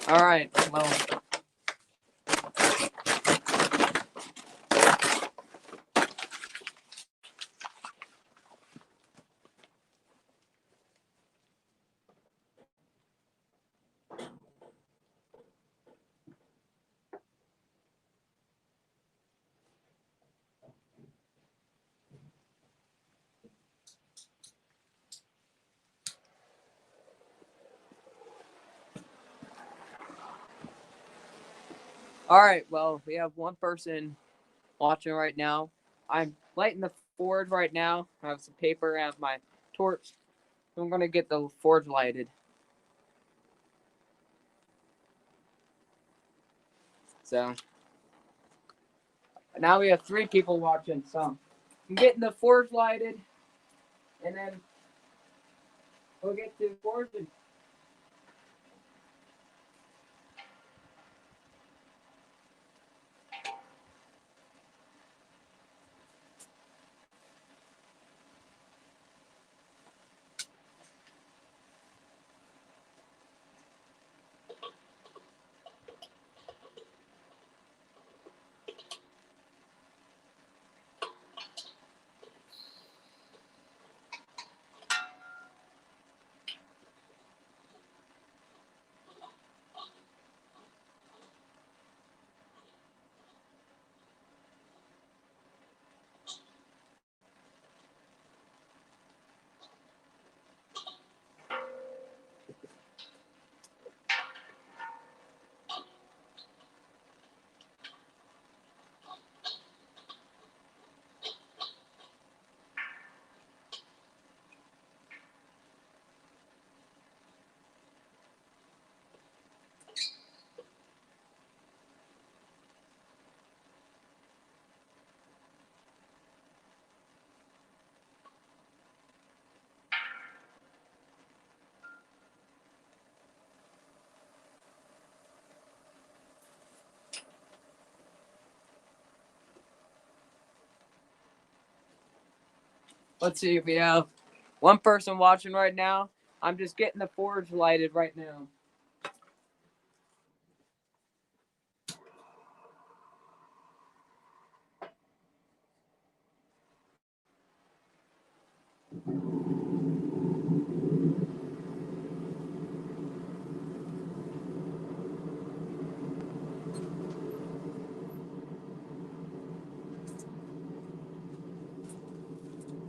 All right. Well. All right. Well, we have one person watching right now. I'm lighting the forge right now. I have some paper. I have my torch. I'm gonna get the forge lighted. So now we have 3 people watching. So I'm getting the forge lighted, and then we'll get to forging. Let's see if we have one person watching right now. I'm just getting the forge lighted right now.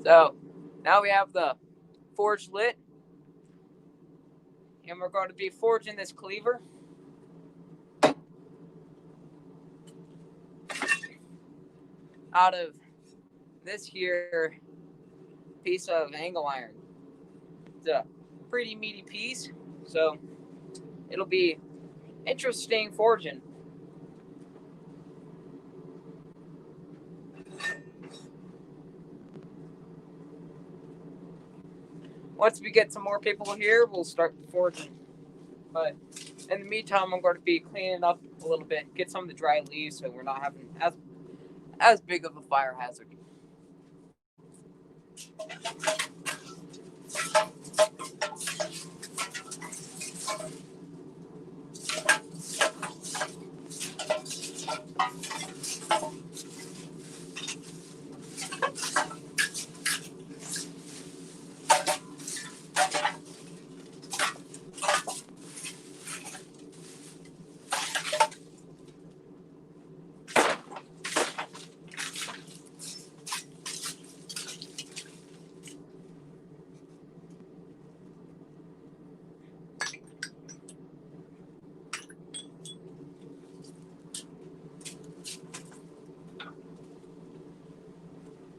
So now we have the forge lit, and we're going to be forging this cleaver. Out of this here piece of angle iron. It's a pretty meaty piece, so it'll be interesting forging. Once we get some more people here, we'll start forging. But in the meantime, I'm going to be cleaning up a little bit, get some of the dry leaves so we're not having as big of a fire hazard.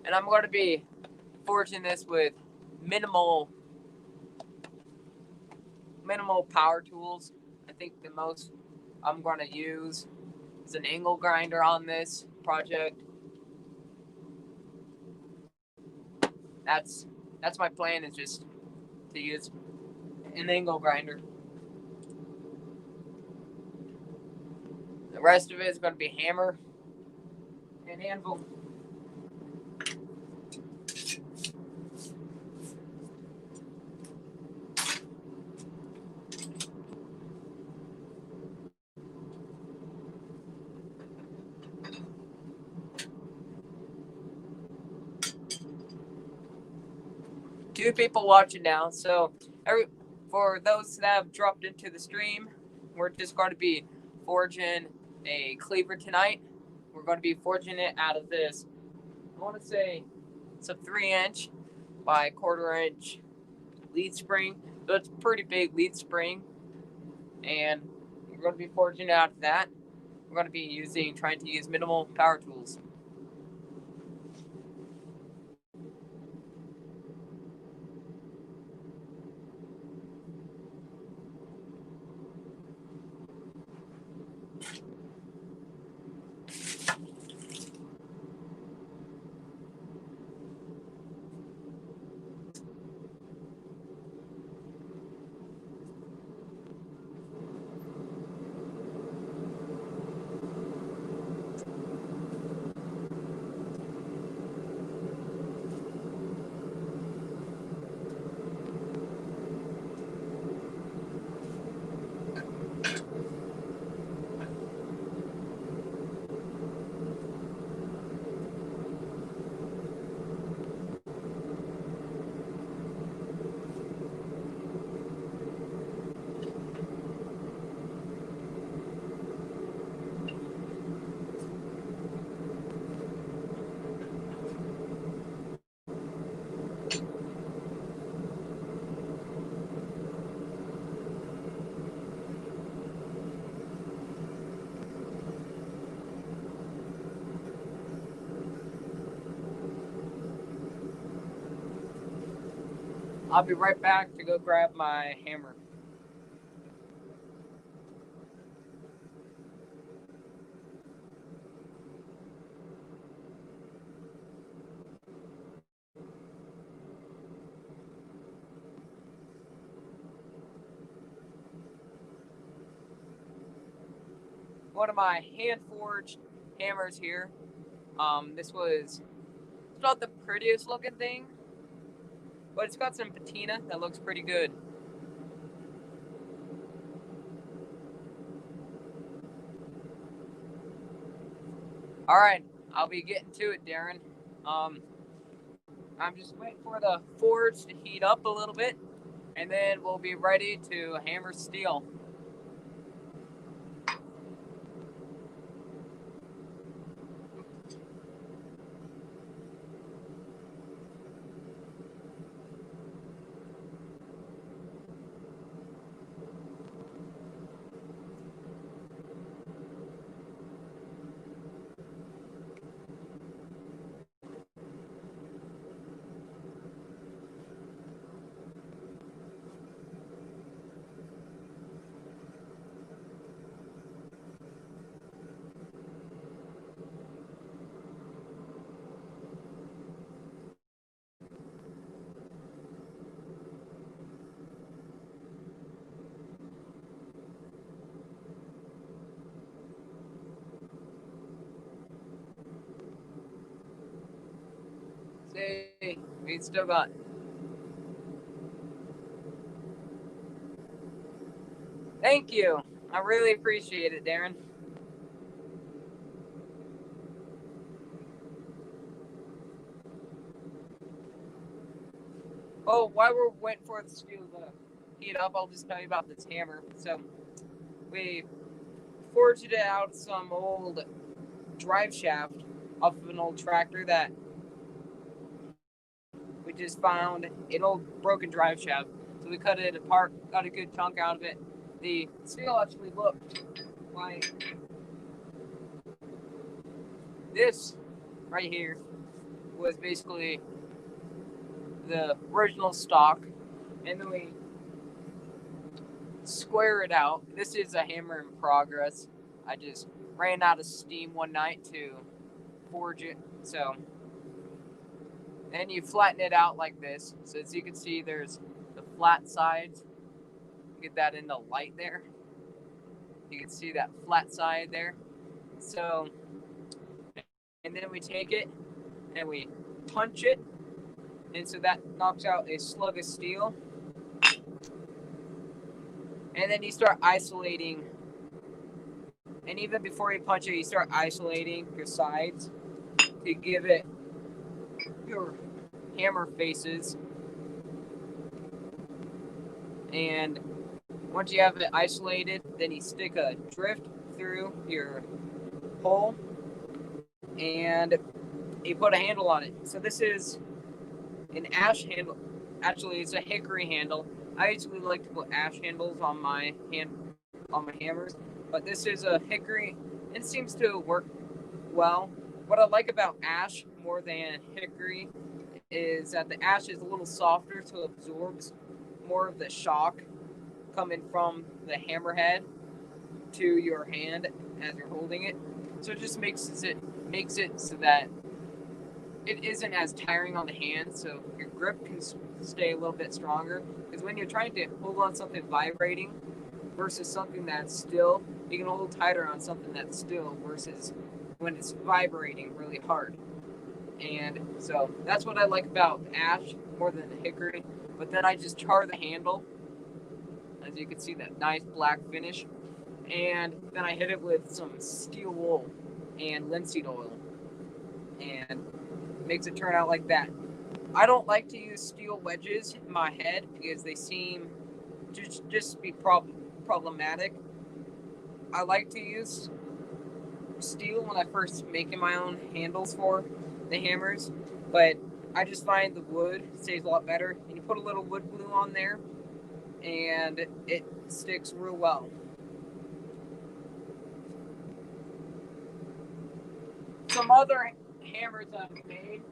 And I'm going to be forging this with minimal power tools. I think the most I'm going to use is an angle grinder on this project. That's my plan, is just to use an angle grinder. The rest of it is going to be hammer and anvil. 2 people watching now. So for those that have dropped into the stream, we're just going to be forging a cleaver tonight. We're going to be forging it out of this, I want to say it's a 3-inch by 1/4-inch lead spring. So it's a pretty big lead spring. And we're going to be forging it out of that. We're going to be trying to use minimal power tools. I'll be right back to go grab my hammer. One of my hand forged hammers here. It's not the prettiest looking thing, but it's got some patina that looks pretty good. All right, I'll be getting to it, Darren. I'm just waiting for the forge to heat up a little bit, and then we'll be ready to hammer steel. See, we still got. Thank you. I really appreciate it, Darren. Oh, while we're waiting for the steel to heat up, I'll just tell you about this hammer. So, we forged it out of some old drive shaft off of an old tractor that we just found, an old broken drive shaft. So we cut it apart, got a good chunk out of it. The steel actually looked like this right here was basically the original stock, and then we square it out. This is a hammer in progress. I just ran out of steam one night to forge it, so then you flatten it out like this. So as you can see, there's the flat sides. Get that in the light there. You can see that flat side there. So, and then we take it and we punch it, and so that knocks out a slug of steel. And then you start isolating, and even before you punch it, you start isolating your sides to give it your hammer faces. And once you have it isolated, then you stick a drift through your hole and you put a handle on it. So this is an ash handle. Actually, it's a hickory handle. I usually like to put ash handles on my hammers, but this is a hickory. It seems to work well. What I like about ash more than hickory is that the ash is a little softer, so it absorbs more of the shock coming from the hammerhead to your hand as you're holding it. So it just makes it so that it isn't as tiring on the hand, so your grip can stay a little bit stronger. Because when you're trying to hold on something vibrating versus something that's still, you can hold tighter on something that's still versus when it's vibrating really hard. And so that's what I like about ash more than the hickory. But then I just char the handle, as you can see that nice black finish. And then I hit it with some steel wool and linseed oil, and makes it turn out like that. I don't like to use steel wedges in my head because they seem to just be problematic. I like to use steel when I first making my own handles for the hammers, but I just find the wood stays a lot better. And you put a little wood glue on there, and it sticks real well. Some other hammers I've made.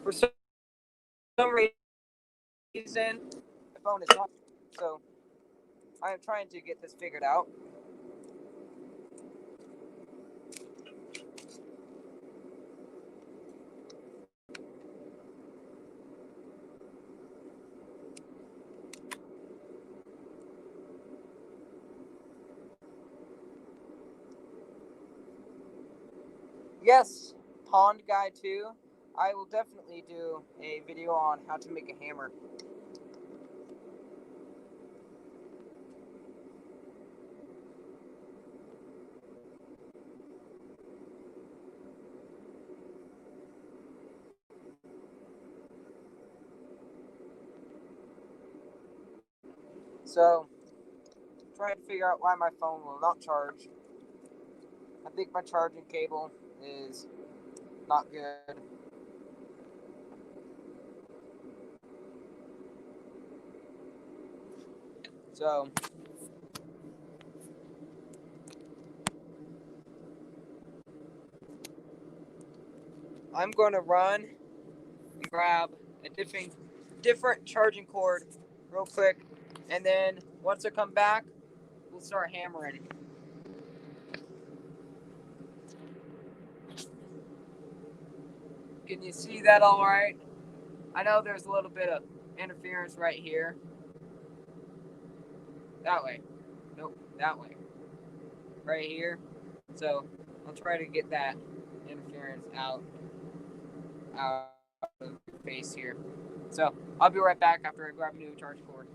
For some reason, my phone is not. So I am trying to get this figured out. Yes, Pond Guy 2. I will definitely do a video on how to make a hammer. So, trying to figure out why my phone will not charge. I think my charging cable is not good. So, I'm going to run and grab a different charging cord real quick, and then once I come back, we'll start hammering. Can you see that all right? I know there's a little bit of interference right here. That way. Nope, that way. Right here. So I'll try to get that interference out of your face here. So I'll be right back after I grab a new charge cord.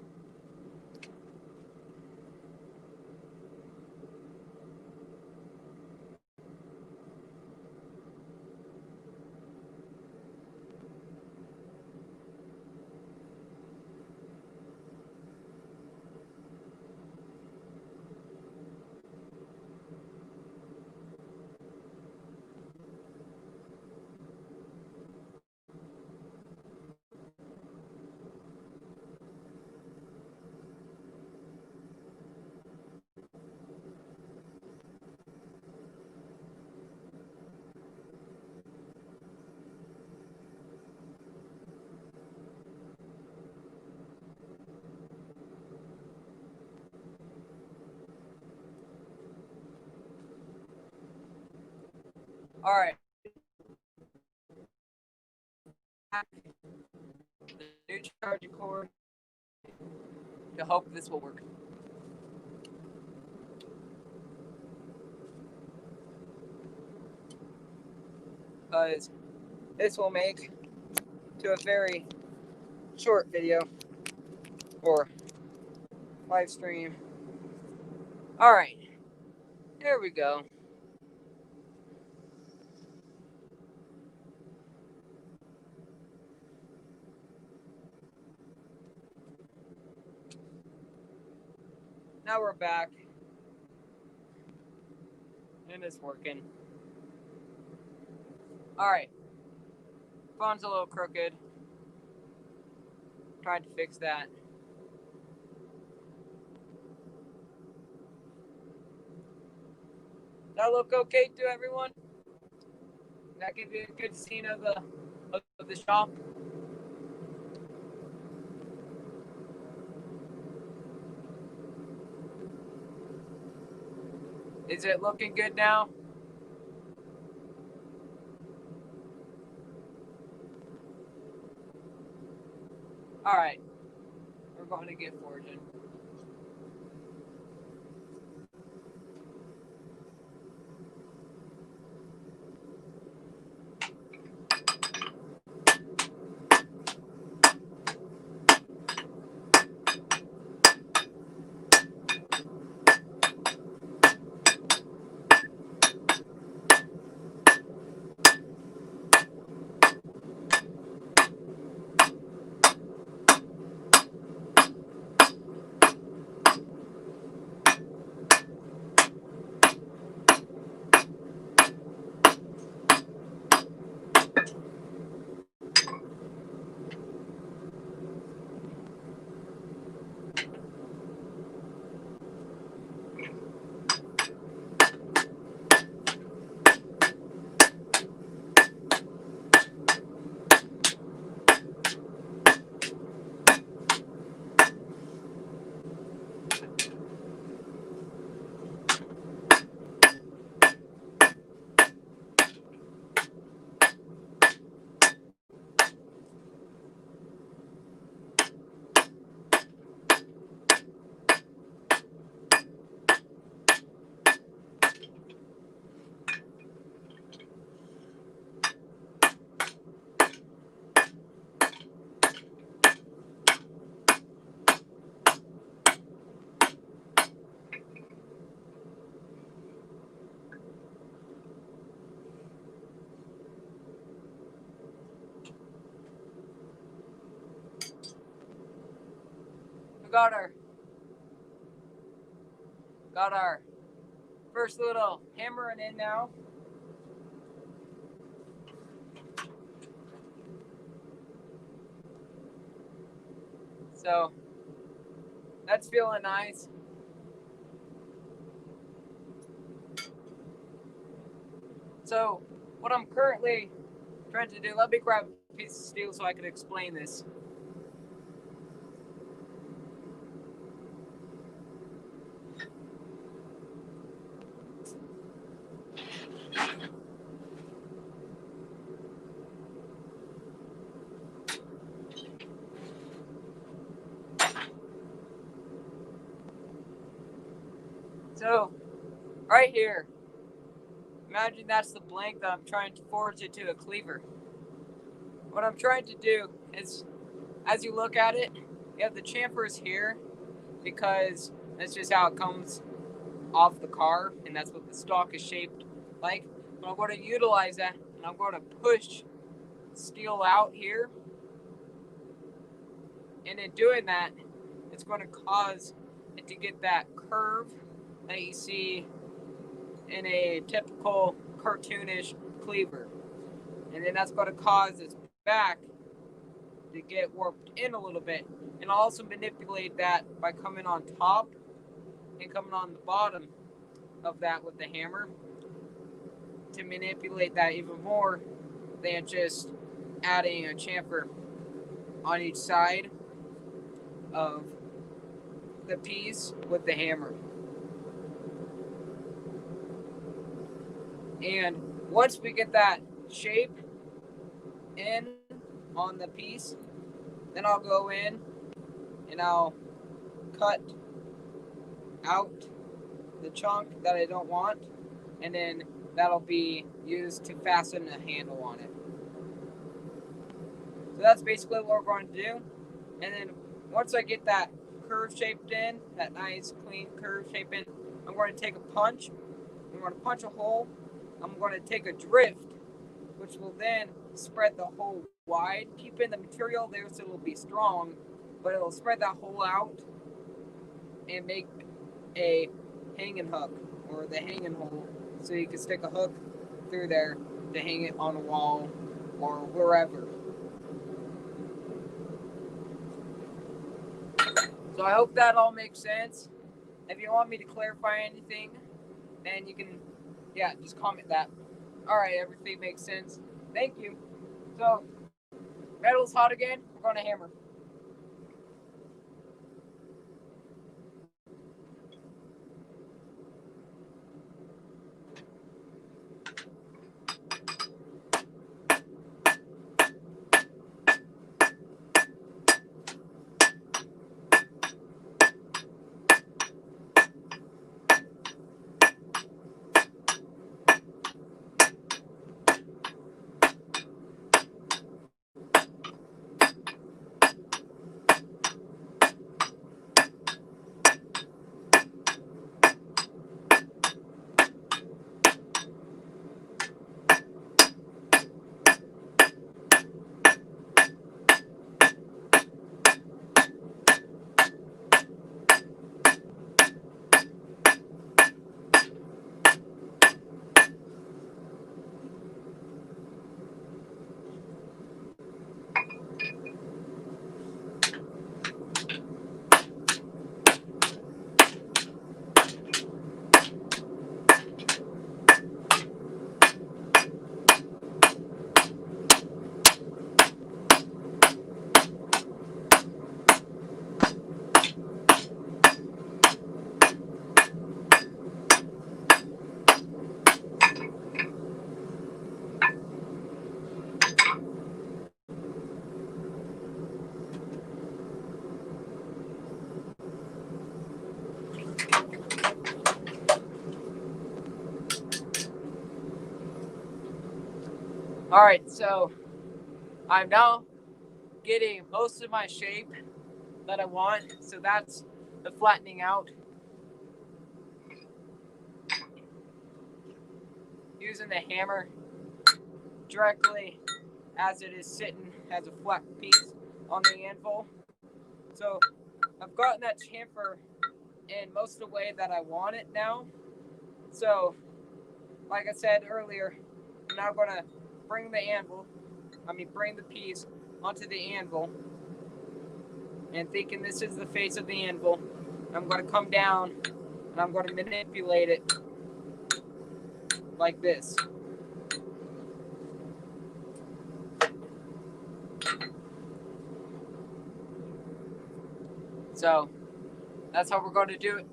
All right. The new charging cord to hope this will work. Because this will make to a very short video or live stream. Alright, there we go. Now we're back. And it's working. Alright. Phone's a little crooked. Tried to fix that. Does that look okay to everyone? Does that give you a good scene of the shop? Is it looking good now? Alright. We're going to get foraging. We got our first little hammering in now. So that's feeling nice. So what I'm currently trying to do, let me grab a piece of steel so I can explain this. So right here, imagine that's the blank that I'm trying to forge it to a cleaver. What I'm trying to do is, as you look at it, you have the chamfers here because that's just how it comes off the car, and that's what the stock is shaped like. But I'm going to utilize that, and I'm going to push steel out here. And in doing that, it's going to cause it to get that curve that you see in a typical cartoonish cleaver. And then that's going to cause its back to get warped in a little bit. And I'll also manipulate that by coming on top and coming on the bottom of that with the hammer to manipulate that even more than just adding a chamfer on each side of the piece with the hammer. And once we get that shape in on the piece, then I'll go in and I'll cut out the chunk that I don't want, and then that'll be used to fasten a handle on it. So that's basically what we're going to do. And then once I get that curve shaped in, that nice clean curve shape in, I'm going to take a punch. I'm going to punch a hole. I'm going to take a drift, which will then spread the hole wide, keeping the material there so it'll be strong, but it'll spread that hole out and make a hanging hook or the hanging hole, so you can stick a hook through there to hang it on a wall or wherever. So I hope that all makes sense. If you want me to clarify anything, then you can, just comment that. All right, everything makes sense. Thank you. So, metal's hot again. We're going to hammer. All right, so I'm now getting most of my shape that I want. So that's the flattening out. Using the hammer directly as it is sitting as a flat piece on the anvil. So I've gotten that chamfer in most of the way that I want it now. So, like I said earlier, I'm now going to bring the piece onto the anvil, and thinking this is the face of the anvil, I'm going to come down and I'm going to manipulate it like this. So that's how we're going to do it.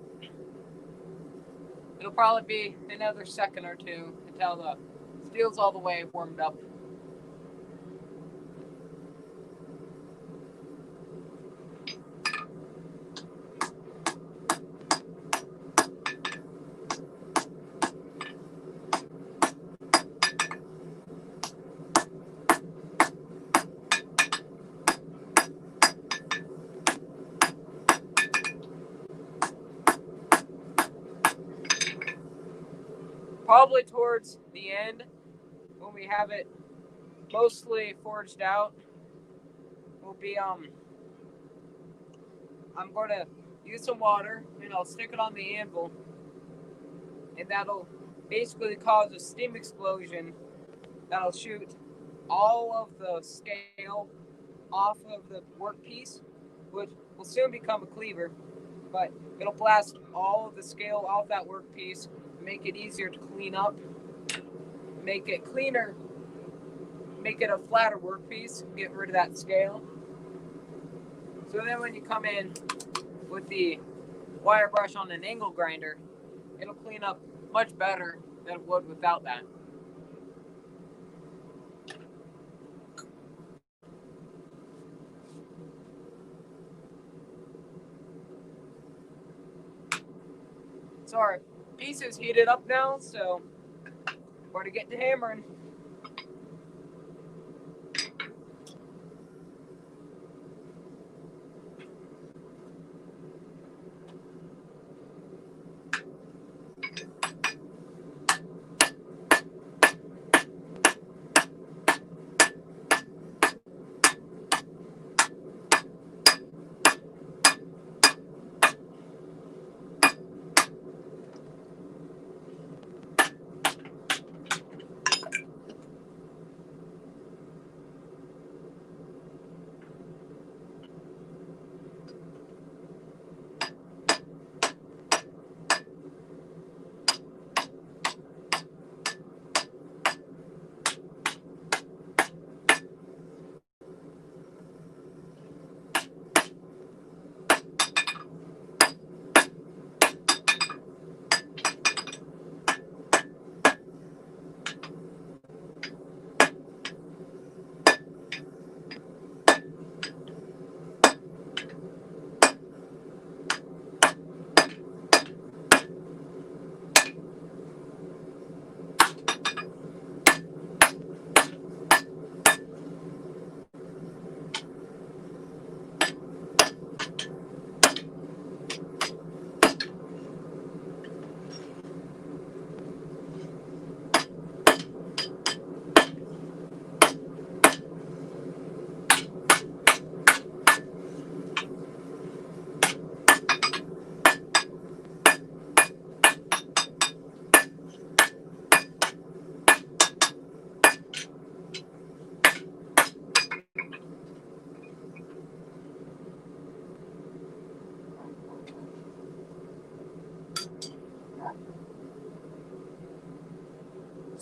It'll probably be another second or two until the steel's all the way warmed up. Probably towards the end, when we have it mostly forged out, will be I'm going to use some water and I'll stick it on the anvil, and that'll basically cause a steam explosion that'll shoot all of the scale off of the workpiece, which will soon become a cleaver, but it'll blast all of the scale off that workpiece, make it easier to clean up, make it cleaner, make it a flatter workpiece, get rid of that scale. So then when you come in with the wire brush on an angle grinder, it'll clean up much better than it would without that. So our piece is heated up now, so we're going to get to hammering.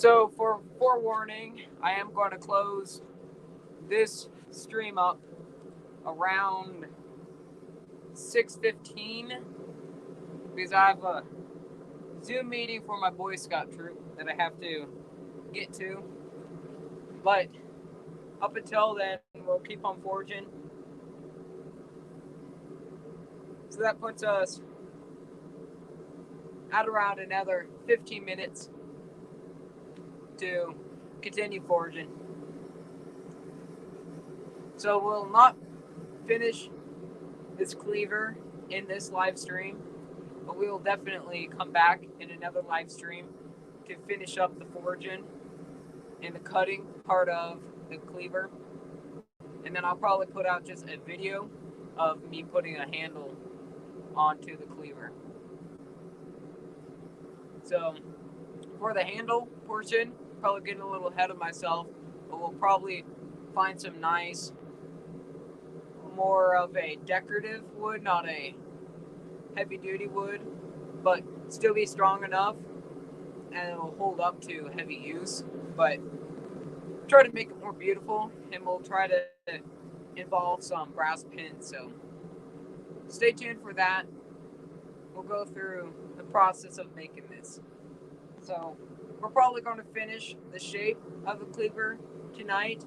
So for forewarning, I am going to close this stream up around 6:15 because I have a Zoom meeting for my Boy Scout troop that I have to get to. But up until then, we'll keep on forging. So that puts us at around another 15 minutes to continue forging. So we'll not finish this cleaver in this live stream, but we will definitely come back in another live stream to finish up the forging and the cutting part of the cleaver. And then I'll probably put out just a video of me putting a handle onto the cleaver. So for the handle portion, probably getting a little ahead of myself, but we'll probably find some nice, more of a decorative wood, not a heavy duty wood, but still be strong enough and it'll hold up to heavy use, but try to make it more beautiful, and we'll try to involve some brass pins. So stay tuned for that. We'll go through the process of making this. So we're probably going to finish the shape of the cleaver tonight,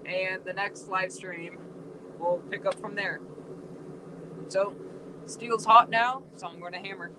and the next live stream we'll pick up from there. So steel's hot now, so I'm going to hammer.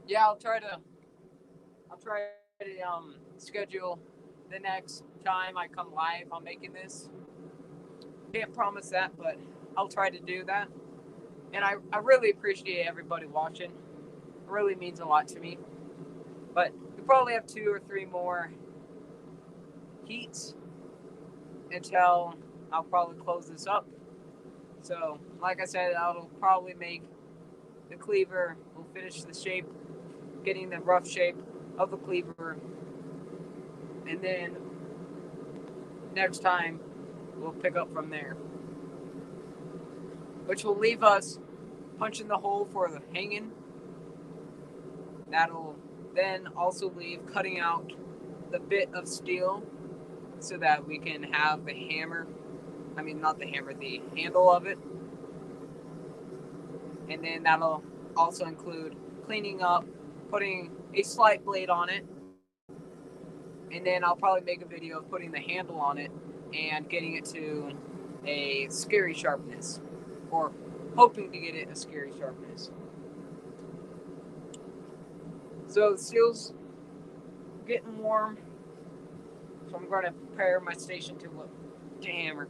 yeah, I'll try to schedule the next time I come live on making this. Can't promise that, but I'll try to do that. And I really appreciate everybody watching. It really means a lot to me. But we probably have 2 or 3 more heats until I'll probably close this up. So, like I said, I'll probably make the cleaver. We'll finish the shape, getting the rough shape of the cleaver, and then next time we'll pick up from there, which will leave us punching the hole for the hanging. That'll then also leave cutting out the bit of steel so that we can have the hammer. I mean, not the hammer, the handle of it. And then that'll also include cleaning up, putting a slight blade on it, and then I'll probably make a video of putting the handle on it and getting it to a scary sharpness, or hoping to get it a scary sharpness. So the steel's getting warm, so I'm going to prepare my station to hammer.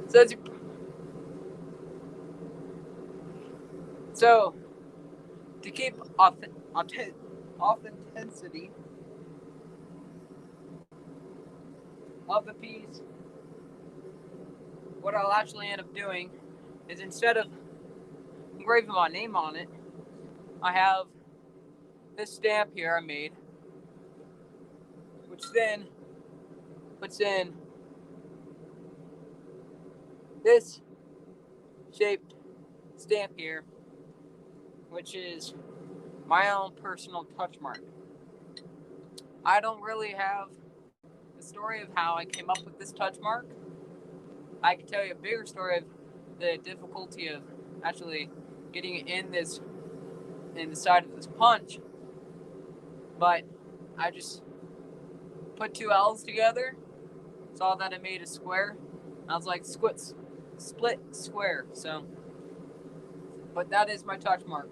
So, so to keep authenticity of the piece, what I'll actually end up doing is, instead of engraving my name on it, I have this stamp here I made, which then puts in this shaped stamp here, which is my own personal touch mark. I don't really have the story of how I came up with this touch mark. I can tell you a bigger story of the difficulty of actually getting it in the side of this punch. But I just put 2 L's together, saw that it made a square. I was like, split square. So, but that is my touch mark.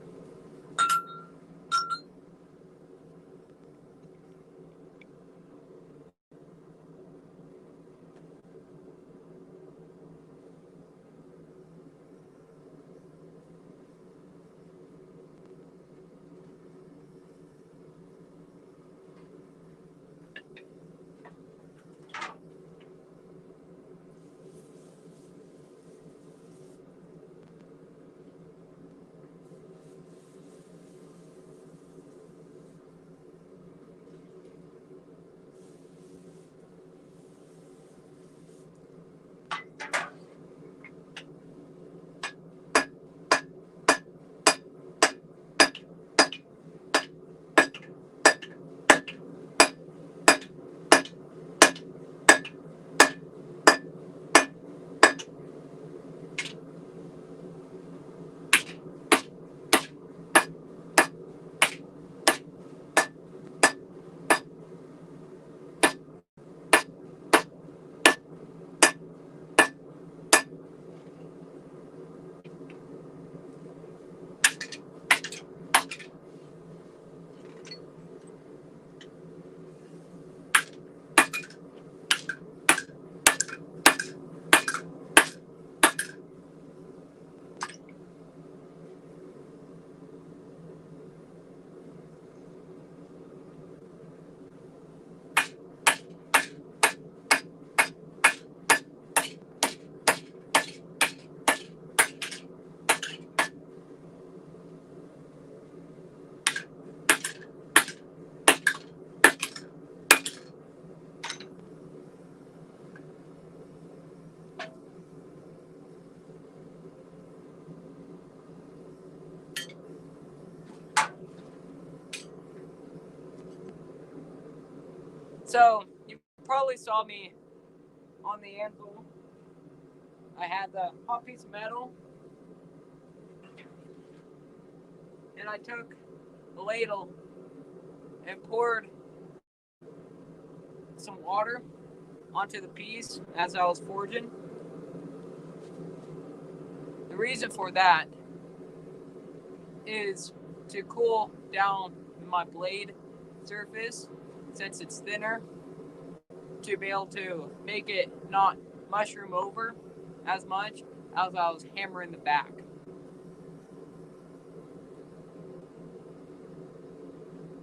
So you probably saw me on the anvil. I had the hot piece of metal, and I took a ladle and poured some water onto the piece as I was forging. The reason for that is to cool down my blade surface since it's thinner, to be able to make it not mushroom over as much as I was hammering the back.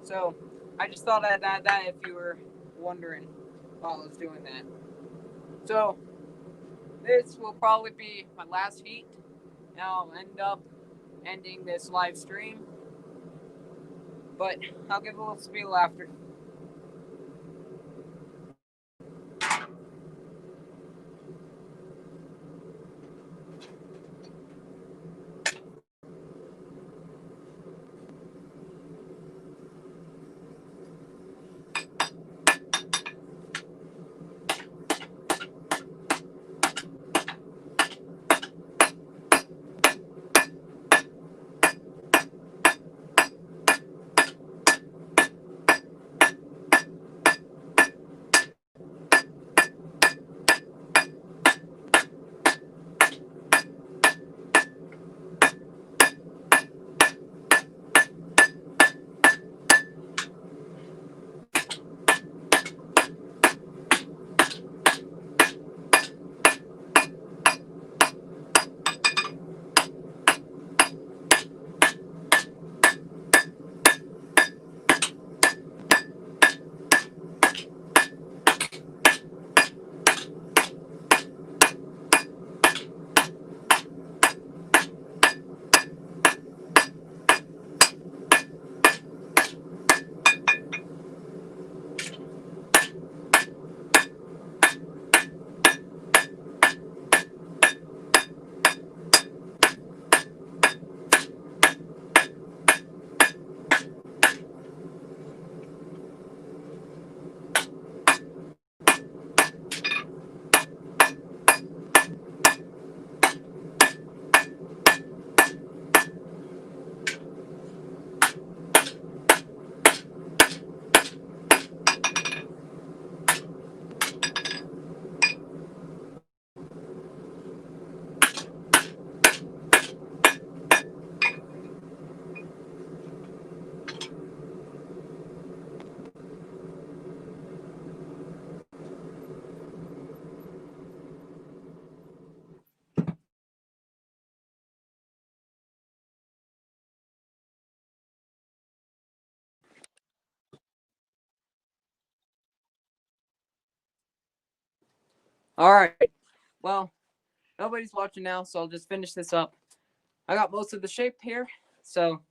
So I just thought I'd add that if you were wondering while I was doing that. So this will probably be my last heat. Now I'll end up ending this live stream, but I'll give a little spiel after. All right. Well, nobody's watching now, so I'll just finish this up. I got most of the shape here, so